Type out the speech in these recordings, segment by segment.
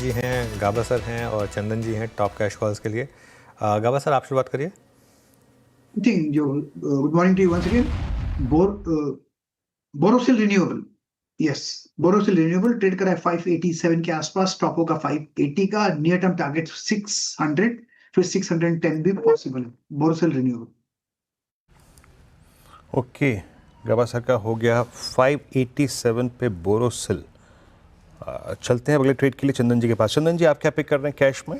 जी हैं, गाबा सर हैं और चंदन जी हैं टॉप कैश कॉल्स के लिए। गाबा सर आप शुरुआत करिए। Good morning to you once again. Borosil renewable, yes, Borosil renewable trade करा है 587 के आसपास, स्टॉप होगा 580 का, नियर टर्म टारगेट 600, फिर 610 भी पॉसिबल है। बोरोसिल रिन्यूएबल ओके, गाबा सर का हो गया 587 पे बोरोसिल। चलते हैं अगले ट्रेड के लिए चंदन जी के पास। चंदन जी आप क्या पिक कर रहे हैं कैश में?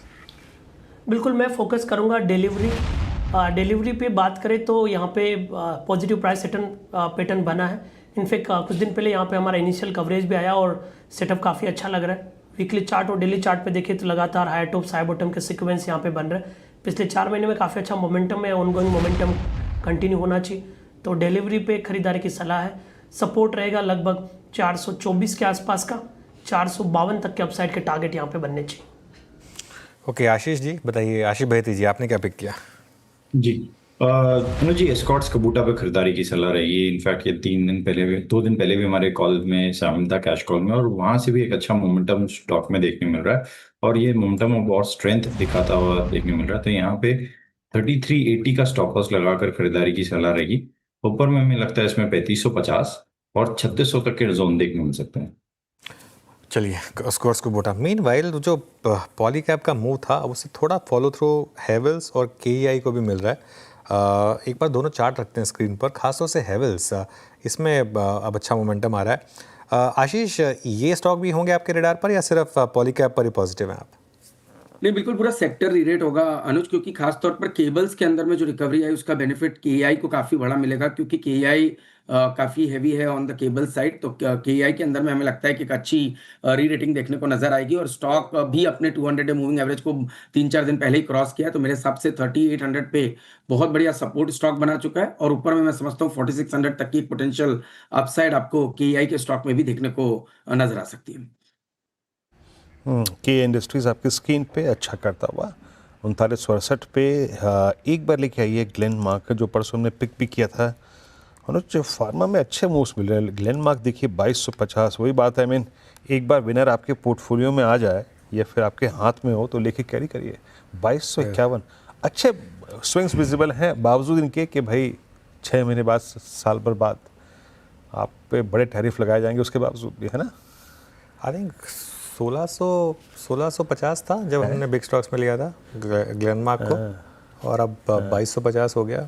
बिल्कुल, मैं फोकस करूंगा डिलीवरी पे बात करें तो यहाँ पे पॉजिटिव प्राइस पैटर्न बना है। इनफैक्ट कुछ दिन पहले यहाँ पे हमारा इनिशियल कवरेज भी आया और सेटअप काफ़ी अच्छा लग रहा है। वीकली चार्ट और डेली चार्ट पे देखें तो लगातार हाई टॉप हाई बॉटम के सीक्वेंस यहाँ पे बन रहे हैं। पिछले 4 महीने में काफ़ी अच्छा मोमेंटम है, ऑनगोइंग मोमेंटम कंटिन्यू होना चाहिए। तो डिलीवरी पे खरीदारी की सलाह है। सपोर्ट रहेगा लगभग 424 के आसपास का, 452 तक के अपसाइड के टारगेट यहाँ पे बनने चाहिए। ओके, आशीष जी बताइए। आशीष बहेती जी आपने क्या पिक किया? जी अनुज जी, एस्कॉर्ट्स कबूटा पे खरीदारी की सलाह रही है। इनफैक्ट ये 2 दिन पहले भी हमारे कॉल में शामिल था, कैश कॉल में, और वहां से भी एक अच्छा मोमेंटम स्टॉक में देखने मिल रहा है और ये मोमेंटम अब और स्ट्रेंथ दिखाता हुआ देखने मिल रहा है। तो यहाँ पे 3380 का स्टॉप लॉस लगाकर खरीदारी की सलाह रहेगी। ऊपर में हमें लगता है इसमें 3550 और 3600 तक के जोन देखने मिल सकते हैं। चलिए, स्कोर्स को बोटा। मीन वाइल जो पॉलीकैब का मूव था उससे थोड़ा फॉलो थ्रू हेवल्स और केईआई को भी मिल रहा है। एक बार दोनों चार्ट रखते हैं स्क्रीन पर, खासतौर से हेवल्स, इसमें अब अच्छा मोमेंटम आ रहा है। आशीष, ये स्टॉक भी होंगे आपके रेडार पर या सिर्फ पॉलीकैब पर ही पॉजिटिव हैं आप? नहीं, बिल्कुल पूरा सेक्टर रीरेट होगा अनुज, क्योंकि खास तौर पर केबल्स के अंदर में जो रिकवरी है उसका बेनिफिट केआई को काफी बड़ा मिलेगा, क्योंकि केआई काफी हैवी है ऑन द केबल साइड। तो केआई के अंदर में हमें लगता है कि एक अच्छी री रेटिंग देखने को नजर आएगी और स्टॉक भी अपने 200 डे मूविंग एवरेज को 3-4 दिन पहले ही क्रॉस किया। तो मेरे हिसाब से 3800 पे बहुत बढ़िया सपोर्ट स्टॉक बना चुका है और ऊपर में मैं समझता हूँ 4600 तक की पोटेंशियल अपसाइड आपको केआई के स्टॉक में भी देखने को नजर आ सकती है। के इंडस्ट्रीज आपकी स्क्रीन पे अच्छा करता हुआ 3968 पे एक बार लेके आइए ग्लेनमार्क का, जो परसों हमने पिक भी किया था। अनुज, फार्मा में अच्छे मूव्स मिल रहे हैं। ग्लेनमार्क देखिए 2250, वही बात है। एक बार विनर आपके पोर्टफोलियो में आ जाए या फिर आपके हाथ में हो तो लेके कैरी करिए। 2251 अच्छे स्विंग्स विजिबल हैं, बावजूद इनके कि भाई 6 महीने बाद, साल भर बाद आप पे बड़े टैरिफ लगाए जाएंगे, उसके बावजूद भी, है ना? आई थिंक 1650 था जब हमने बिग स्टॉक्स में लिया था ग्लेनमार्क को, और अब 2250 हो गया।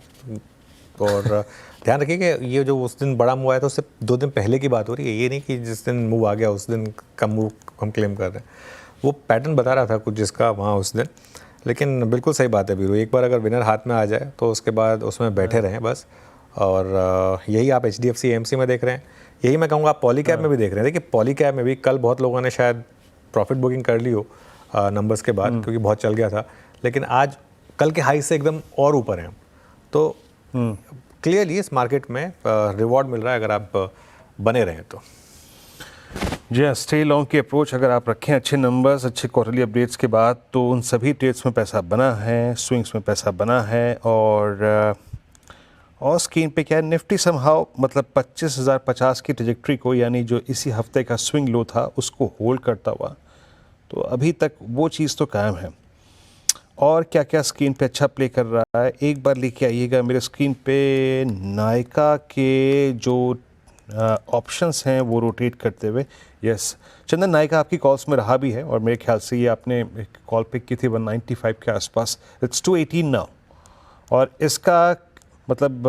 और ध्यान रखिए कि ये जो उस दिन बड़ा मूव आया था उससे 2 दिन पहले की बात हो रही है, ये नहीं कि जिस दिन मूव आ गया उस दिन का मूव हम क्लेम कर रहे हैं। वो पैटर्न बता रहा था कुछ जिसका वहाँ उस दिन। लेकिन बिल्कुल सही बात है बीरू, एक बार अगर विनर हाथ में आ जाए तो उसके बाद उसमें बैठे रहें बस। और यही आप HDFC AMC में देख रहे हैं, यही मैं कहूँगा आप पॉलीकैब में भी देख रहे हैं। देखिए पॉलीकैब में भी कल बहुत लोगों ने शायद प्रॉफिट बुकिंग कर ली हो नंबर्स के बाद, क्योंकि बहुत चल गया था। लेकिन आज कल के हाई से एकदम और ऊपर हैं, तो क्लियरली इस मार्केट में रिवॉर्ड मिल रहा है अगर आप बने रहें तो। जी हाँ, स्टे लॉन्ग की अप्रोच अगर आप रखें, अच्छे नंबर्स, अच्छे क्वार्टरली अपडेट्स के बाद, तो उन सभी ट्रेड्स में पैसा बना है, स्विंग्स में पैसा बना है। और स्क्रीन पे क्या है, निफ्टी समहाउ मतलब 25,050 की ट्रेजेक्ट्री को, यानी जो इसी हफ्ते का स्विंग लो था उसको होल्ड करता हुआ, तो अभी तक वो चीज़ तो कायम है। और क्या क्या स्क्रीन पे अच्छा प्ले कर रहा है, एक बार लेके आइएगा मेरे स्क्रीन पे नायका के जो ऑप्शंस हैं वो रोटेट करते हुए। यस चंदन, नायका आपकी कॉल्स में रहा भी है और मेरे ख्याल से ये आपने एक कॉल पिक की थी 195 के आसपास, इट्स 218 नाउ। और इसका मतलब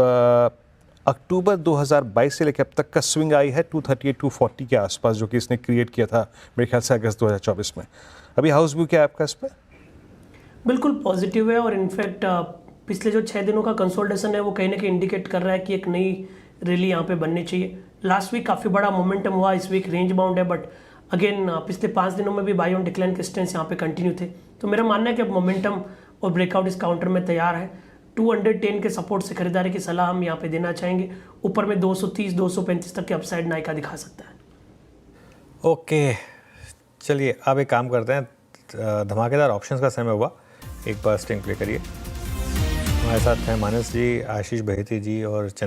अक्टूबर 2022 से लेकर अब तक का स्विंग आई है 238-240 के आसपास, जो कि इसने क्रिएट किया था मेरे ख्याल से अगस्त 2024 में। अभी हाउस व्यू क्या है आपका इस पर? बिल्कुल पॉजिटिव है और इनफैक्ट पिछले जो 6 दिनों का कंसोलिडेशन है वो कहीं ना कहीं इंडिकेट कर रहा है कि एक नई रैली यहाँ पे बननी चाहिए। लास्ट वीक काफ़ी बड़ा मोमेंटम हुआ, इस वीक रेंज बाउंड है, बट अगेन पिछले 5 दिनों में भी बाई ऑन डिक्लाइन के स्टेंस यहाँ पे कंटिन्यू थे। तो मेरा मानना है कि अब मोमेंटम और ब्रेकआउट इस काउंटर में तैयार है। 210 के सपोर्ट से खरीदारी की सलाह हम यहाँ पे देना चाहेंगे। ऊपर में 230-235 तक के अपसाइड नायका दिखा सकता है। ओके, चलिए अब एक काम करते हैं, धमाकेदार ऑप्शंस का समय हुआ, एक बार स्ट्रिंग प्ले करिए। हमारे साथ हैं मानस जी, आशीष बहेती जी और चंदन।